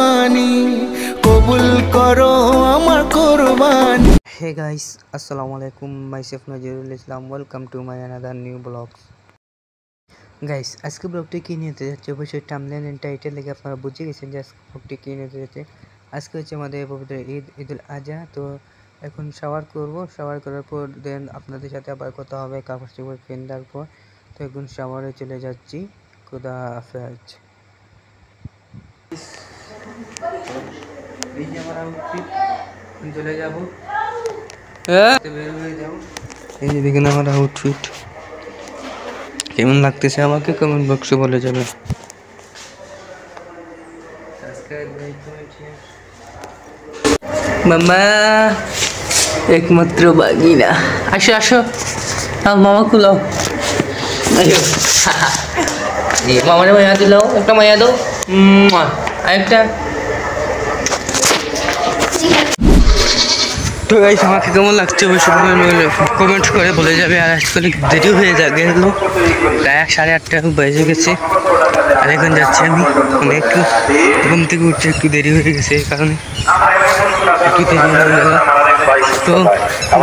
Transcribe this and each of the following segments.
কুরবানি কবুল করো আমার কুরবানি। Hey guys, Assalamualaikum. Myself Nazirul Islam. Welcome to my another new vlogs. Guys আজকে ব্লগটি কি নিয়ে যাচ্ছে অবশ্যই থাম্বনেল এন্ড টাইটেল দেখে আপনারা বুঝে গেছেন যে আজকে ব্লগটি কি নিয়ে যাচ্ছে। আজকে হচ্ছে আমাদের পবিত্র ঈদুল আজহা। তো এখন শাওয়ার করব, শাওয়ার করার পর দেন আপনাদের সাথে আবার কথা হবে কাপড় চোপড় পেন্দার পর। তো এখন শাওয়ারে চলে যাচ্ছি। খুদা হাফেজ। এই যে আমার আউটফিট, চলে যাব, বের হয়ে যাব। এই যে দেখেন আমার আউটফিট কেমন লাগতেছে আমাকে কমেন্ট বক্সে বলে যাবেন। মামা একমাত্র বাগিনা, আসো আসো, মামা খুলাও, মামারে মায়া দিলাও, একটা মায়া দাও, আরেকটা। তো গাইস আমাকে কেমন লাগছে অবশ্যই কমেন্ট করে বলে যাবে। আর আজকাল দেরি হয়ে গেল, প্রায় 8:30 বেজে গেছে। আর এখন যাচ্ছি আমি, মানে একটু ঘুম থেকে উঠতে একটু দেরি হয়ে গেছে, এই কারণে একটু দেরি হয়ে গেল। তো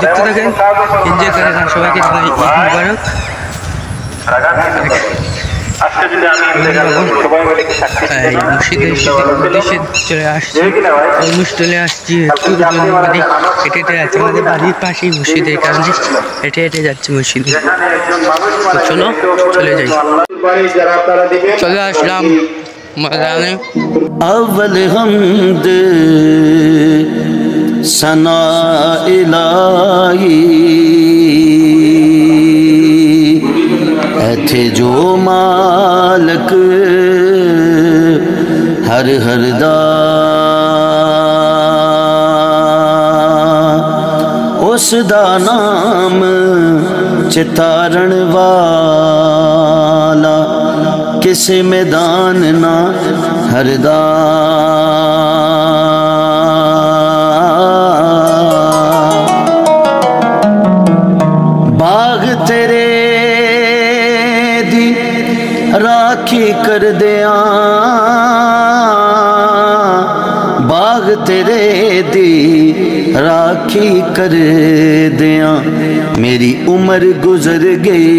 দেখতে থাকেন, এনজয় করেন। আর সবাইকে জানাই ঈদ মুবারক। চলে আসছি, অলমোস্ট চলে আসছি। একটু মানে হেঁটে আছে, আমাদের বাড়ির পাশেই মসজিদের কারণে হেঁটে হেঁটে যাচ্ছি মসজিদে। তো চলো চলে যাই, চলে আসলাম ময়দানে। अव्वल हमद सना इलाही थे जो मालक हर हर दा उस दा नाम चितारण वाला किसे मैदान ना हरदा। बाग तेरे दी राखी कर दिया, बाग तेरे दी राखी कर दिया। मेरी उम्र गुजर गई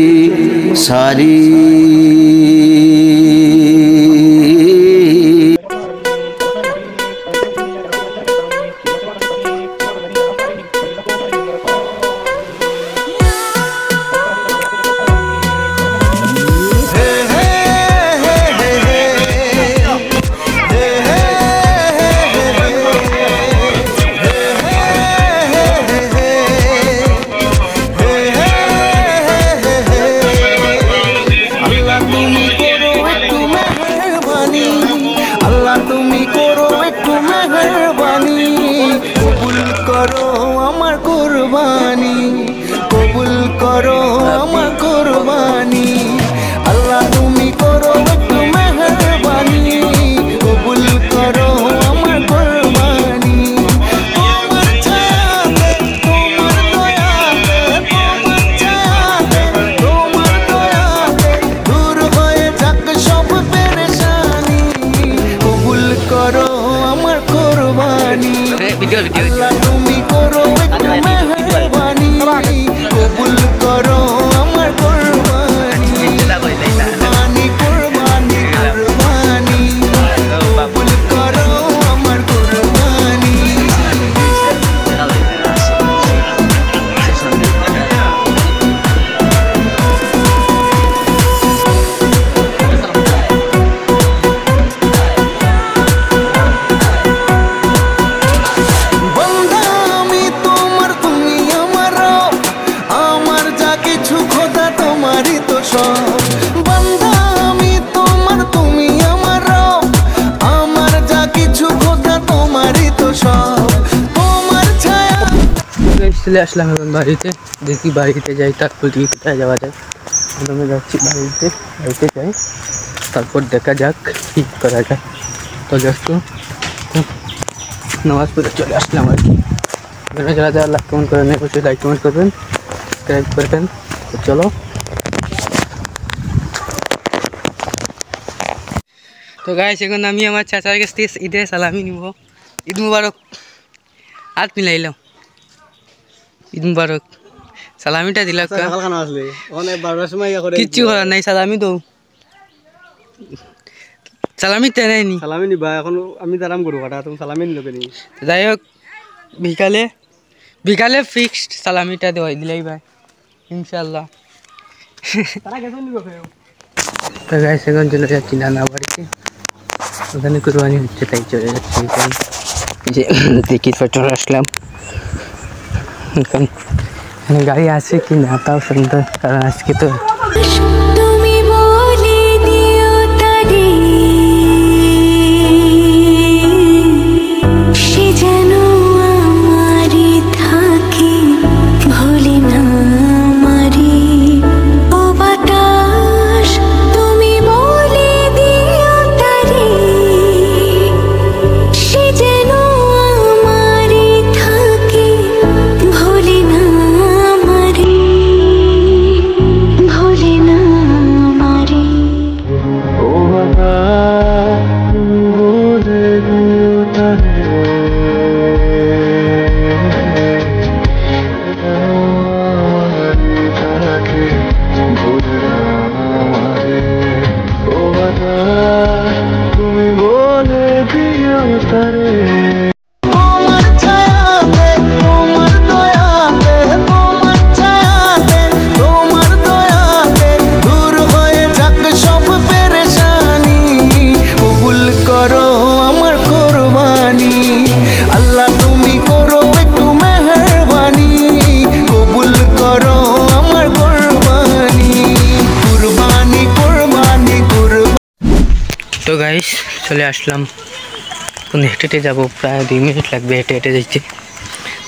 सारी। কুরবানি কবুল করো আমার কুরবানি। আল্লাহ তুমি করো একটু মেহেরবানি, কবুল করো আমার কুরবানি। তোমার ছায়াতে, তোমার দয়াতে, তোমার ছায়াতে, তোমার দয়াতে দূর হয়ে যাক সব পেরেশানি, কবুল করো আমার কুরবানি। আল্লাহ তুমি করো একটু মেহেরবানি, কবুল করো আমার কুরবানি। কুরবানি কুরবানি কুরবানি, কবুল করো আমার কুরবানি। বন্ধা আমি তোমার, তুমি আমার রব, আমার যা কিছু খোদা তোমারই তো সব। বন্ধা আমি তোমার, তুমি আমার রব, আমার যা কিছু খোদা তোমারই তো সব। তোমার ছায়া। চলে আসলাম এখন বাড়িতে, দেখি বাড়িতে যাই তারপর কি কোথায় যাওয়া যায়। প্রথমে যাচ্ছি বাড়িতে, বাড়িতে যাই তারপর দেখা যাক কি করা যায়। তো জাস্ট নামাজ পড়ে চলে আসলাম আর কি। যারা যারা লাইক কমেন্ট করেন অবশ্যই লাইক কমেন্ট করবেন, সাবস্ক্রাইব করবেন। তো চলো তো গাইস এখন আমি আমার চাচার কাছ থেকে ঈদের সালামি নিব। ঈদ মুবারক, হাত মিলাইলাম। ঈদ মুবারক, সালামিটা দিলাম। কিচ্ছু করার নাই, সালামি তো সালামি তেনাইনি। সালামি নিবা এখন আমি দাঁড়াম করবো কাটা, তুমি সালামি নিলো কেন? যাই হোক বিকালে বিকালে ফিক্সড সালামিটা দেওয়াই দিলাই ভাই ইনশাল্লাহ। তো গাইস এখন চলে যাচ্ছি নানা বাড়িতে, ওখানে কুরবানি হচ্ছে তাই চলে যাচ্ছি। যে দেখি পেট্রোল আসলাম, এখন এখানে গাড়ি আছে কি না তাও সুন্দর, কারণ আজকে তো তুমি বলে দিও তারে সে যেন আমারই থাকে, ভুলি না আমারে। ও বাতাস তুমি বলে দিও তারে সে যেন আমারই থাকে, ভুলি না আমারে, ভুলি না আমারে। তোমার ছায়াতে, তোমার দয়াতে, তোমার ছায়াতে, তোমার দয়াতে দূর হয়ে যাক সব পেরেশানি। কবুল করো আমার কুরবানি, আল্লাহ তুমি করো একটু মেহেরবানি। কবুল করো আমার কুরবানি, কুরবানি কুরবানি কুরবানি। তো গাইস চলে আসলাম, এখন হেঁটে হেঁটে যাবো, প্রায় 2 মিনিট লাগবে হেঁটে হেঁটে যাইতে।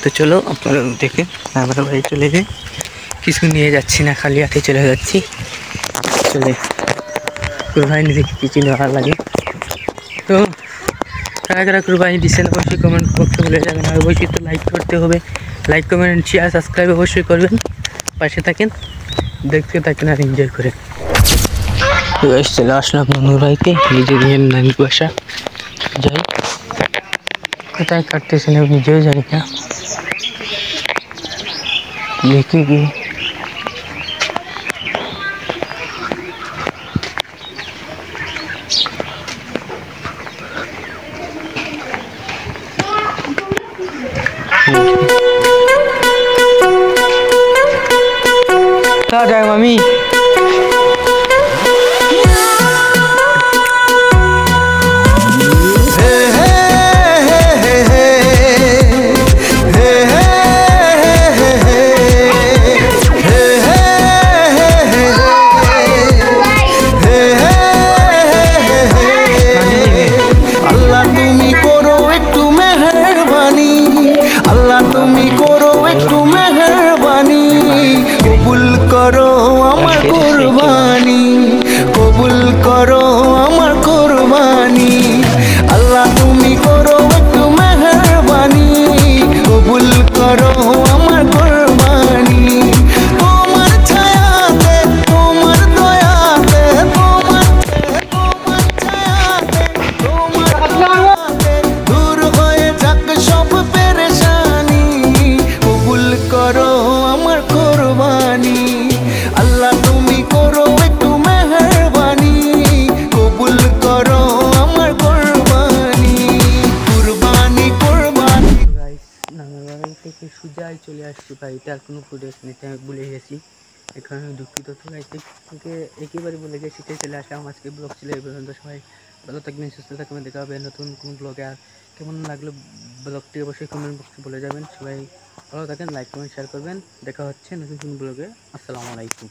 তো চলো আপনারা দেখে আমরা বাড়ি চলে যাই, কিছু নিয়ে যাচ্ছি না, খালি হাতে চলে যাচ্ছি। চলে কুরবানি দেখে কিছু নেওয়ার লাগে। তো কারা কারা কুরবানি দিচ্ছেন অবশ্যই কমেন্ট বক্সে বলে যাবেন, আর অবশ্যই তো লাইক করতে হবে। লাইক কমেন্ট শেয়ার সাবস্ক্রাইব অবশ্যই করবেন, পাশে থাকেন, দেখতে থাকেন আর এনজয় করেন। তো গাইস চলে আসলাম নানুর বাড়িতে, নিজে নিয়ে নানির বাসা যাই। কোথায় কাটতেছেন আমি নিজেও জানি না, দেখি কি যাই মামি। আল্লাহ তুমি করো একটু মেহেরবানি, আল্লাহ তুমি করো একটু মেহেরবানি। কবুল করো আমার কুরবানি, কবুল করো আমার কুরবানি। আল্লাহ তুমি করো একটু মেহেরবানি, কবুল করো আমার কুরবানি। তোমার ছায়াতে, তোমার দয়াতে, তোমার ছায়াতে, তোমার দয়াতে দূর হয়ে যাক সব পেরেশানি। কবুল করো আমার কুরবানি, আল্লাহ তুমি করো একটু মেহেরবানি। কবুল করো আমার কুরবানি, কুরবানি কুরবানি। গাইস নানার বাড়ি থেকে সুজাই চলে আসছি বাড়িতে, আর কোনো ফুটেজ নিতে আমি ভুলে গেছি, এখানে দুঃখিত। তো গাইস থেকে একেবারে বলে গেছি, শীতে চলে আসলাম। আজকে ব্লগ ছিল এই পর্যন্ত, সবাই ভালো থাকবেন, সুস্থ থাকবেন, দেখা হবে নতুন কোনো ব্লগে। আর কেমন লাগলো ব্লগটি অবশ্যই কমেন্ট বক্সে বলে যাবেন। সবাই ভালো থাকেন, লাইক কমেন্ট শেয়ার করবেন, দেখা হচ্ছে নতুন কোনো ব্লগে। আসসালামু আলাইকুম।